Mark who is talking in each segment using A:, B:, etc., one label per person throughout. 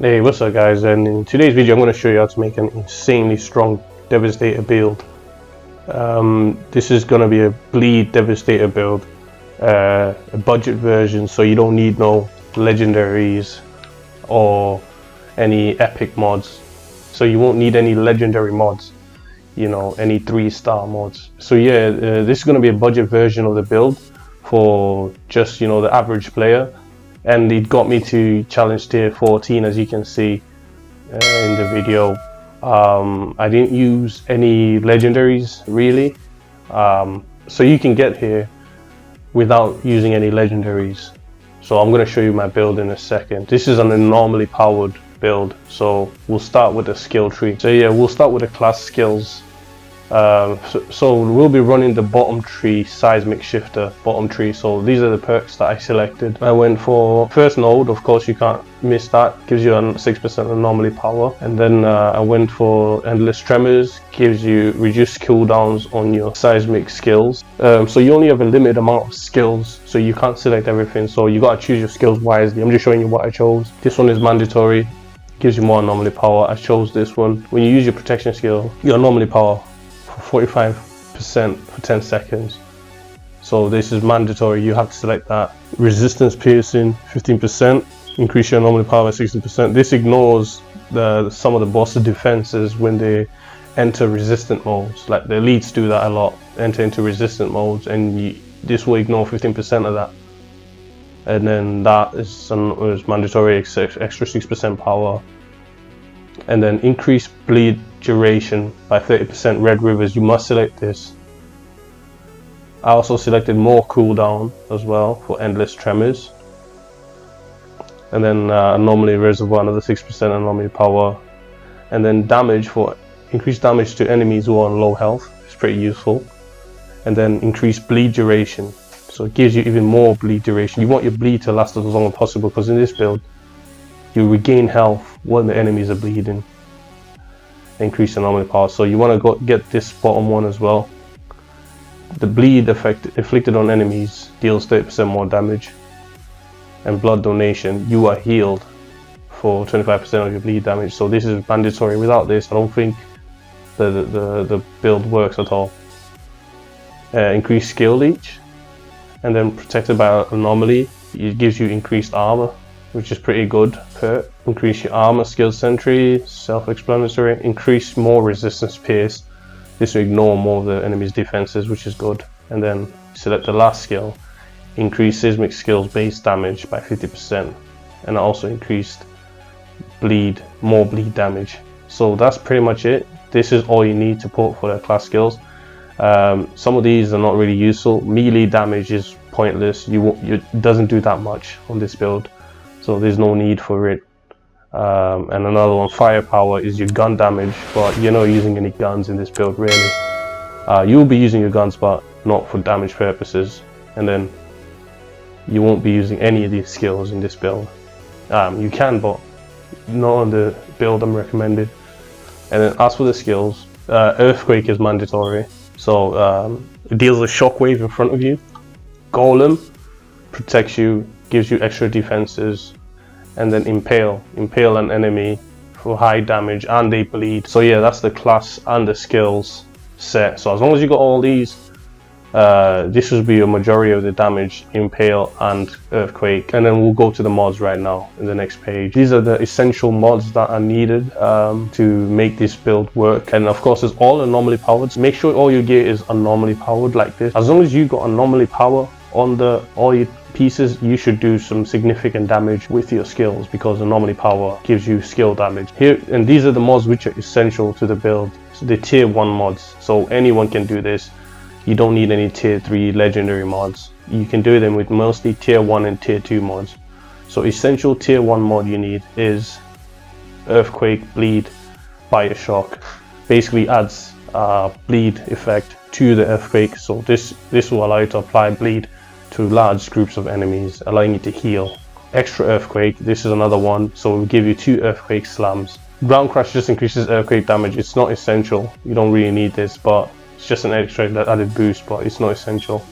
A: Hey, what's up guys, and in today's video I'm going to show you how to make an insanely strong Devastator build. This is going to be a bleed Devastator build, a budget version, so you don't need no legendaries or any epic mods. So you won't need any legendary mods, you know, any 3-star mods. So yeah, this is going to be a budget version of the build for just, you know, the average player. And it got me to challenge tier 14, as you can see in the video. I didn't use any legendaries really, so you can get here without using any legendaries. So I'm going to show you my build in a second. This is an anomaly powered build, so we'll start with the skill tree. So yeah, we'll start with the class skills. So we'll be running the bottom tree, seismic shifter bottom tree. So these are the perks that I selected. I went for first node, of course you can't miss that, gives you a 6% anomaly power. And then I went for endless tremors, gives you reduced cooldowns on your seismic skills. So you only have a limited amount of skills, so you can't select everything, so you gotta choose your skills wisely. I'm just showing you what I chose. This one is mandatory, gives you more anomaly power. I chose this one. When you use your protection skill, your anomaly power 45% for 10 seconds. So this is mandatory, you have to select that. Resistance piercing 15%, increase your anomaly power by 60%. This ignores some of the boss defenses when they enter resistant modes. Like the elites do that a lot, enter into resistant modes, and this will ignore 15% of that. And then that is mandatory, extra 6% power. And then increase bleed duration by 30%. Red Rivers, you must select this. I also selected more cooldown as well for endless tremors. And then anomaly reservoir, another 6% anomaly power. And then damage, for increased damage to enemies who are on low health. It's pretty useful. And then increase bleed duration, so it gives you even more bleed duration. You want your bleed to last as long as possible, because in this build you regain health when the enemies are bleeding. Increase anomaly power, so you want to get this bottom one as well. The bleed effect inflicted on enemies deals 30% more damage. And blood donation, you are healed for 25% of your bleed damage. So this is mandatory. Without this, I don't think the build works at all. Increase skill leech, and then protected by anomaly, it gives you increased armor, which is pretty good perk. Increase your armor skill sentry, self-explanatory. Increase more resistance pierce, this will ignore more of the enemy's defenses, which is good. And then select the last skill, increase seismic skills base damage by 50%, and also increased more bleed damage. So that's pretty much it. This is all you need to put for the class skills. Some of these are not really useful. Melee damage is pointless, it doesn't do that much on this build, so there's no need for it. And another one, firepower, is your gun damage, but you're not using any guns in this build really. You'll be using your guns, but not for damage purposes. And then you won't be using any of these skills in this build. You can, but not on the build I'm recommended. And then as for the skills, earthquake is mandatory, so it deals a shockwave in front of you. Golem protects you, gives you extra defenses. And then impale an enemy for high damage, and they bleed. So yeah, that's the class and the skills set. So as long as you got all these, this will be a majority of the damage, impale and earthquake. And then we'll go to the mods right now in the next page. These are the essential mods that are needed to make this build work. And of course, it's all anomaly powered. Make sure all your gear is anomaly powered like this. As long as you got anomaly power on all your pieces, you should do some significant damage with your skills, because anomaly power gives you skill damage here. And these are the mods which are essential to the build. So the tier 1 mods, so anyone can do this. You don't need any tier 3 legendary mods. You can do them with mostly tier 1 and tier 2 mods. So essential tier 1 mod you need is earthquake, bleed, bioshock. Basically adds bleed effect to the earthquake, so this will allow you to apply bleed to large groups of enemies, allowing you to heal. Extra earthquake, this is another one, so it will give you 2 earthquake slams. Ground crash just increases earthquake damage. It's not essential, you don't really need this, but it's just an extra added boost, but it's not essential.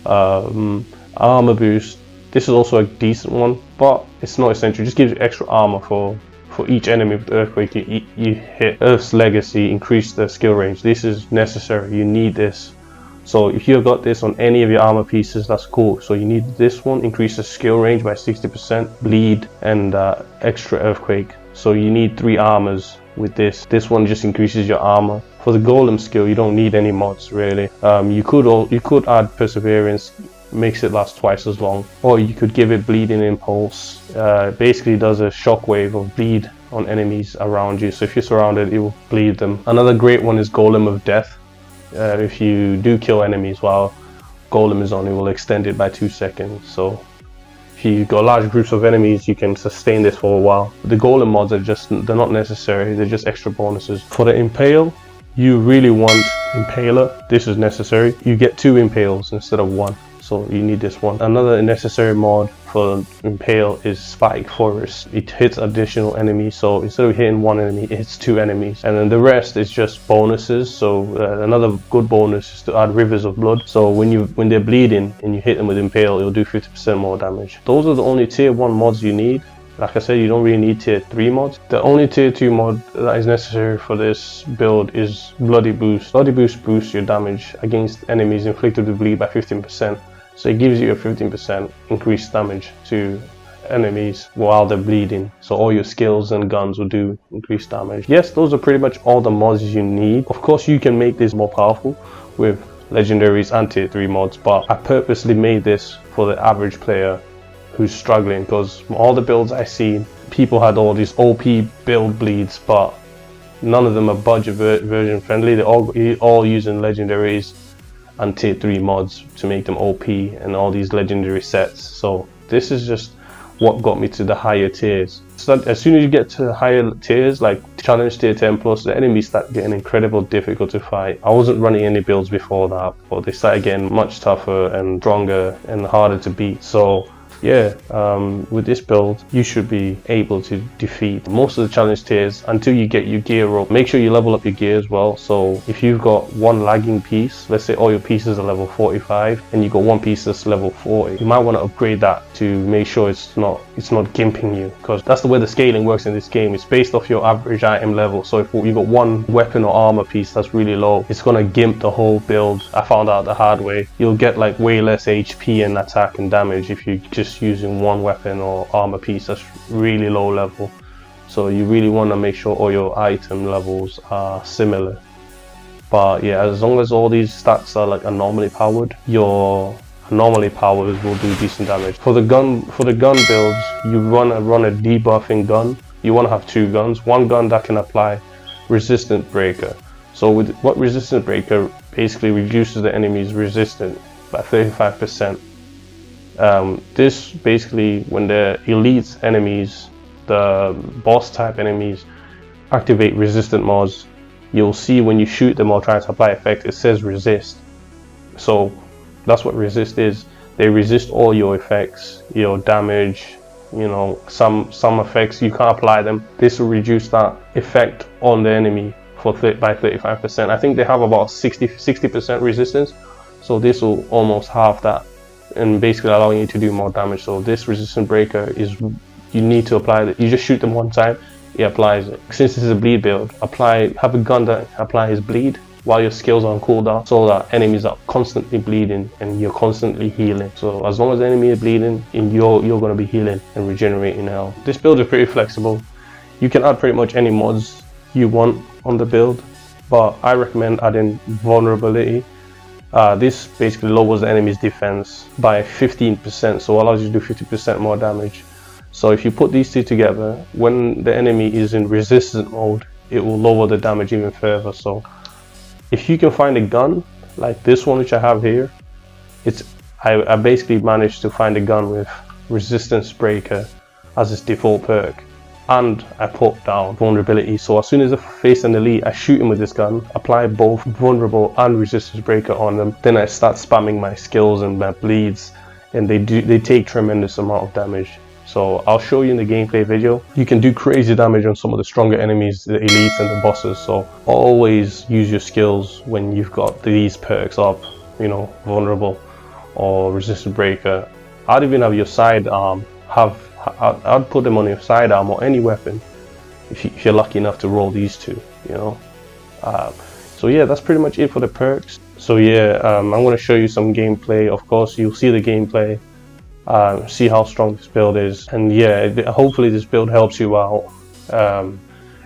A: Armor boost, This is also a decent one, but it's not essential. It just gives you extra armor for for each enemy with Earthquake you hit. Earth's Legacy, increase the skill range. This is necessary, you need this. So if you've got this on any of your armor pieces, that's cool. So you need this one, increase the skill range by 60%, bleed, and extra Earthquake. So you need 3 armors with this. This one just increases your armor. For the golem skill, you don't need any mods really. You could add perseverance, makes it last twice as long, or you could give it bleeding impulse. Basically does a shockwave of bleed on enemies around you. So if you're surrounded, it will bleed them. Another great one is Golem of Death. If you do kill enemies while Golem is on, it will extend it by 2 seconds. So if you've got large groups of enemies, you can sustain this for a while. The Golem mods are they're not necessary, they're just extra bonuses. For the Impale, you really want Impaler. This is necessary. You get 2 Impales instead of 1. So you need this one. Another necessary mod for Impale is Spike Forest. It hits additional enemies, so instead of hitting 1 enemy, it hits 2 enemies. And then the rest is just bonuses. So another good bonus is to add Rivers of Blood. So when they're bleeding and you hit them with Impale, it'll do 50% more damage. Those are the only tier 1 mods you need. Like I said, you don't really need tier 3 mods. The only tier 2 mod that is necessary for this build is Bloody Boost. Bloody Boost boosts your damage against enemies inflicted with bleed by 15%. So it gives you a 15% increased damage to enemies while they're bleeding. So all your skills and guns will do increased damage. Yes, those are pretty much all the mods you need. Of course, you can make this more powerful with legendaries and tier 3 mods, but I purposely made this for the average player who's struggling, because all the builds I see, people had all these OP build bleeds, but none of them are budget version friendly. They're all using legendaries and tier 3 mods to make them OP and all these legendary sets. So this is just what got me to the higher tiers. So as soon as you get to higher tiers, like challenge tier 10 plus, the enemies start getting incredibly difficult to fight. I wasn't running any builds before that, but they start getting much tougher and stronger and harder to beat. So yeah, with this build, you should be able to defeat most of the challenge tiers until you get your gear up. Make sure you level up your gear as well. So if you've got one lagging piece, let's say all your pieces are level 45 and you got one piece that's level 40, you might want to upgrade that to make sure it's not gimping you, because that's the way the scaling works in this game. It's based off your average item level. So if you've got one weapon or armor piece that's really low, it's gonna gimp the whole build. I found out the hard way. You'll get like way less HP and attack and damage if you just using one weapon or armor piece that's really low level. So you really want to make sure all your item levels are similar. But yeah, as long as all these stats are like anomaly powered, your anomaly powers will do decent damage. For the gun builds, you run a debuffing gun. You want to have 2 guns. One gun that can apply resistant breaker. So with what resistant breaker basically reduces the enemy's resistance by 35%. This basically, when the elite enemies, the boss type enemies, activate resistant mods, you'll see when you shoot them or try to apply effect, it says resist. So that's what resist is. They resist all your effects, your damage, you know, some effects you can't apply them. This will reduce that effect on the enemy by 35%. I think they have about 60% resistance, so this will almost halve that and basically allowing you to do more damage. So this resistant breaker is, you need to apply it. You just shoot them one time, it applies it. Since this is a bleed build, have a gun that applies bleed while your skills are on cooldown, so that enemies are constantly bleeding and you're constantly healing. So as long as the enemy is bleeding, and you're going to be healing and regenerating health. This build is pretty flexible. You can add pretty much any mods you want on the build, but I recommend adding vulnerability. This basically lowers the enemy's defense by 15%, so allows you to do 50% more damage. So if you put these two together, when the enemy is in resistant mode, it will lower the damage even further. So if you can find a gun like this one, which I have here, I basically managed to find a gun with resistance breaker as its default perk, and I put down vulnerability. So as soon as I face an elite, I shoot him with this gun, apply both vulnerable and resistance breaker on them, then I start spamming my skills and my bleeds, and they take tremendous amount of damage. So I'll show you in the gameplay video. You can do crazy damage on some of the stronger enemies, the elites and the bosses. So always use your skills when you've got these perks up, you know, vulnerable or resistant breaker. I'd even have your sidearm I'd put them on your sidearm or any weapon if you're lucky enough to roll these two, you know. So yeah, that's pretty much it for the perks. So yeah, I'm going to show you some gameplay. Of course, you'll see the gameplay, see how strong this build is, and yeah, hopefully this build helps you out.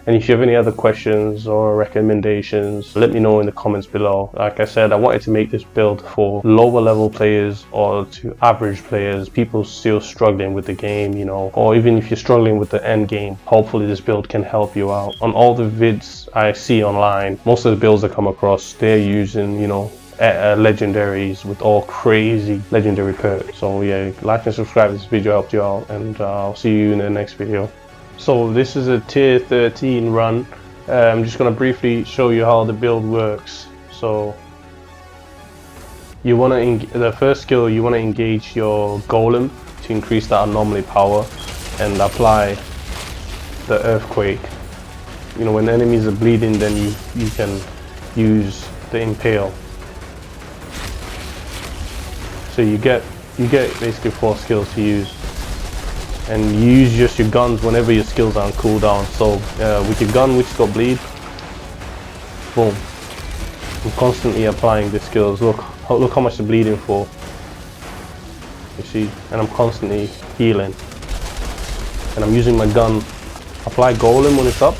A: And if you have any other questions or recommendations, let me know in the comments below. Like I said, I wanted to make this build for lower level players or to average players, people still struggling with the game, you know, or even if you're struggling with the end game, hopefully this build can help you out. On all the vids I see online, most of the builds I come across, they're using, you know, legendaries with all crazy legendary perks. So yeah, like and subscribe if this video helped you out, and I'll see you in the next video. So this is a tier 13 run. I'm just going to briefly show you how the build works. So you want to, the first skill, you want to engage your golem to increase that anomaly power and apply the earthquake. You know, when enemies are bleeding, then you can use the impale. So you get basically 4 skills to use. And you use just your guns whenever your skills are on cooldown. So with your gun which got bleed, boom, I'm constantly applying the skills. Look how much they're bleeding for, you see, and I'm constantly healing, and I'm using my gun. Apply golem when it's up,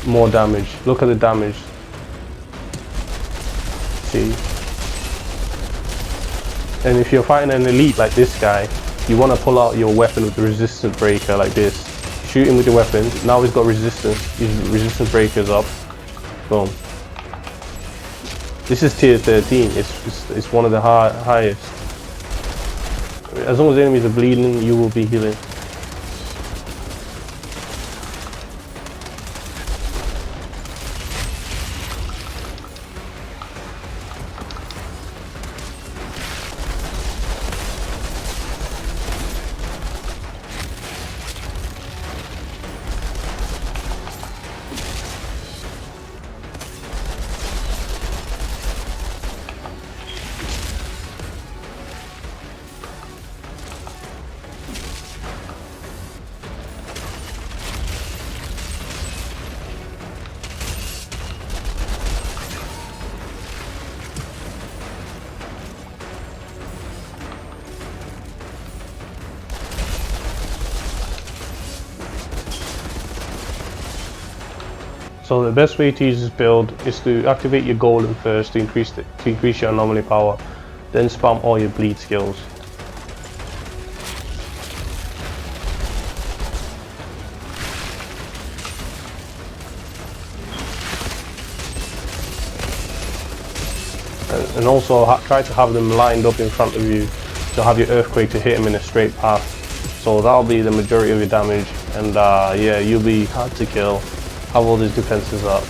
A: more damage. Look at the damage, see. And if you're fighting an elite like this guy, you want to pull out your weapon with the resistance breaker like this. Shoot him with your weapon. Now he's got resistance. His resistance breaker's up. Boom. This is tier 13. It's one of the highest. As long as enemies are bleeding, you will be healing. So the best way to use this build is to activate your golem first to increase your anomaly power, then spam all your bleed skills. And also try to have them lined up in front of you to have your earthquake to hit them in a straight path. So that'll be the majority of your damage, and yeah, you'll be hard to kill. Have all these defenses up.